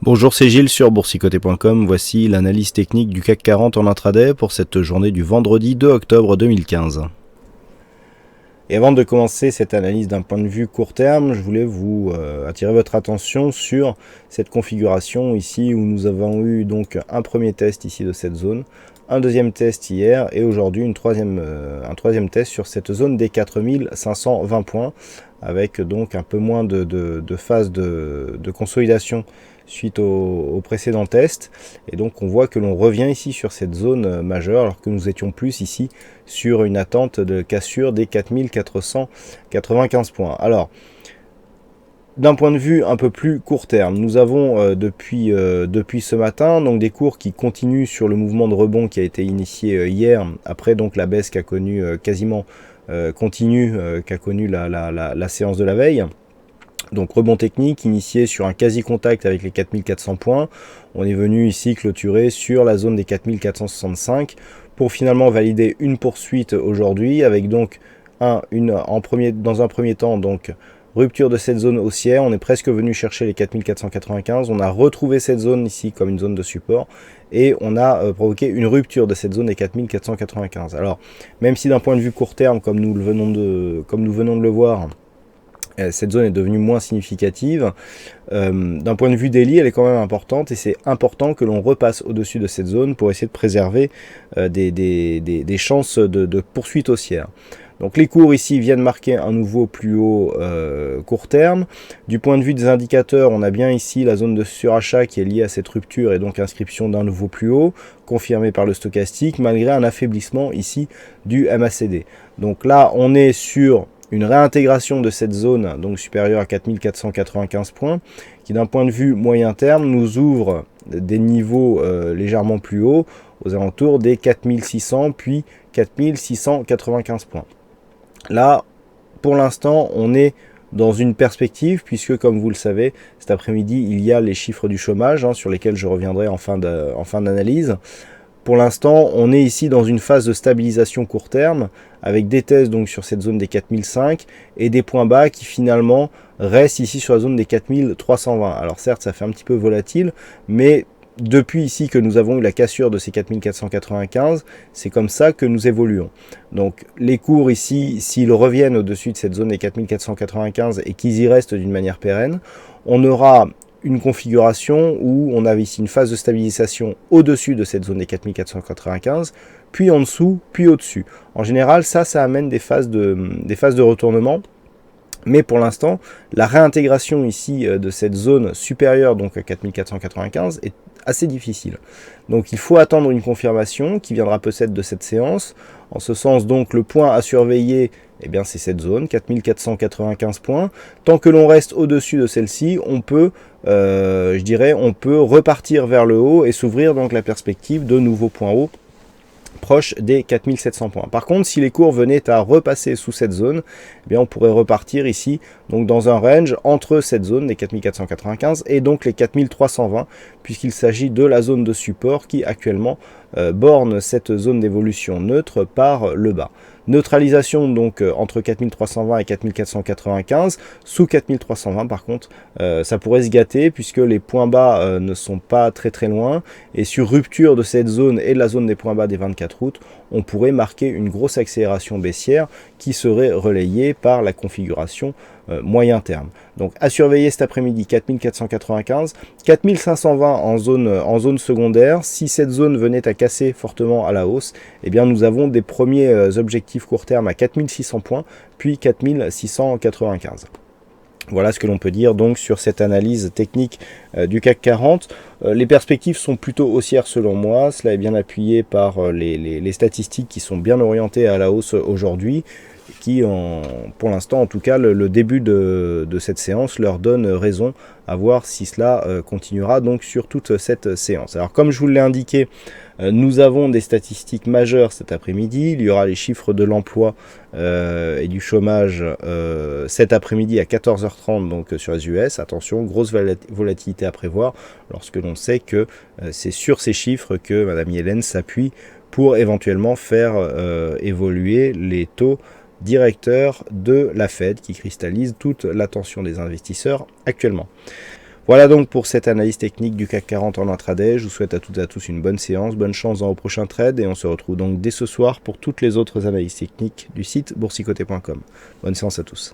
Bonjour, c'est Gilles sur boursicoté.com. Voici l'analyse technique du CAC 40 en intraday pour cette journée du vendredi 2 octobre 2015. Et avant de commencer cette analyse d'un point de vue court terme, je voulais vous attirer votre attention sur cette configuration ici où nous avons eu donc un premier test ici de cette zone, un deuxième test hier et aujourd'hui un troisième test sur cette zone des 4520 points avec donc un peu moins de phase de consolidation suite au précédent test, et donc on voit que l'on revient ici sur cette zone majeure alors que nous étions plus ici sur une attente de cassure des 4495 points. Alors d'un point de vue un peu plus court terme, nous avons depuis ce matin donc des cours qui continuent sur le mouvement de rebond qui a été initié hier après donc la baisse qu'a connue quasiment continue qu'a connue la séance de la veille. Donc rebond technique initié sur un quasi-contact avec les 4400 points. On est venu ici clôturer sur la zone des 4465 pour finalement valider une poursuite aujourd'hui avec donc dans un premier temps donc rupture de cette zone haussière. On est presque venu chercher les 4495. On a retrouvé cette zone ici comme une zone de support et on a provoqué une rupture de cette zone des 4495. Alors même si d'un point de vue court terme comme nous venons de le voir, cette zone est devenue moins significative. D'un point de vue daily, elle est quand même importante et c'est important que l'on repasse au-dessus de cette zone pour essayer de préserver des chances de poursuite haussière. Donc les cours ici viennent marquer un nouveau plus haut court terme. Du point de vue des indicateurs, on a bien ici la zone de surachat qui est liée à cette rupture et donc inscription d'un nouveau plus haut, confirmé par le stochastique, malgré un affaiblissement ici du MACD. Donc là, on est sur une réintégration de cette zone donc supérieure à 4495 points qui d'un point de vue moyen terme nous ouvre des niveaux légèrement plus hauts aux alentours des 4600 puis 4695 points. Là pour l'instant on est dans une perspective puisque comme vous le savez cet après-midi il y a les chiffres du chômage sur lesquels je reviendrai en fin d'analyse. Pour l'instant, on est ici dans une phase de stabilisation court terme avec des tests donc sur cette zone des 4005 et des points bas qui finalement restent ici sur la zone des 4320. Alors certes, ça fait un petit peu volatile, mais depuis ici que nous avons eu la cassure de ces 4495, c'est comme ça que nous évoluons. Donc les cours ici, s'ils reviennent au-dessus de cette zone des 4495 et qu'ils y restent d'une manière pérenne, on aura une configuration où on avait ici une phase de stabilisation au-dessus de cette zone des 4495, puis en dessous, puis au-dessus. En général, ça amène des phases de retournement. Mais pour l'instant, la réintégration ici de cette zone supérieure donc à 4495 est assez difficile. Donc il faut attendre une confirmation qui viendra peut-être de cette séance. En ce sens, donc le point à surveiller, eh bien, c'est cette zone, 4495 points. Tant que l'on reste au-dessus de celle-ci, on peut repartir vers le haut et s'ouvrir donc la perspective de nouveaux points hauts proche des 4700 points. Par contre, si les cours venaient à repasser sous cette zone, eh bien on pourrait repartir ici donc dans un range entre cette zone des 4495 et donc les 4320 puisqu'il s'agit de la zone de support qui actuellement borne cette zone d'évolution neutre par le bas. Neutralisation donc entre 4320 et 4495. Sous 4320 par contre, ça pourrait se gâter puisque les points bas ne sont pas très loin. Et sur rupture de cette zone et de la zone des points bas des 24 août, on pourrait marquer une grosse accélération baissière qui serait relayée par la configuration moyen terme. Donc à surveiller cet après-midi 4495, 4520 en zone secondaire. Si cette zone venait à casser fortement à la hausse, eh bien nous avons des premiers objectifs court terme à 4600 points, puis 4695. Voilà ce que l'on peut dire donc sur cette analyse technique du CAC 40. Les perspectives sont plutôt haussières selon moi. Cela est bien appuyé par les statistiques qui sont bien orientées à la hausse aujourd'hui, qui pour l'instant en tout cas le début de cette séance leur donne raison, à voir si cela continuera donc sur toute cette séance. Alors comme je vous l'ai indiqué, nous avons des statistiques majeures cet après-midi. Il y aura les chiffres de l'emploi et du chômage cet après-midi à 14h30 donc sur les US. Attention, grosse volatilité à prévoir lorsque l'on sait que c'est sur ces chiffres que Madame Yellen s'appuie pour éventuellement faire évoluer les taux directeurs de la Fed qui cristallise toute l'attention des investisseurs actuellement. Voilà donc pour cette analyse technique du CAC 40 en intraday. Je vous souhaite à toutes et à tous une bonne séance, bonne chance dans vos prochains trades et on se retrouve donc dès ce soir pour toutes les autres analyses techniques du site boursicoté.com. Bonne séance à tous.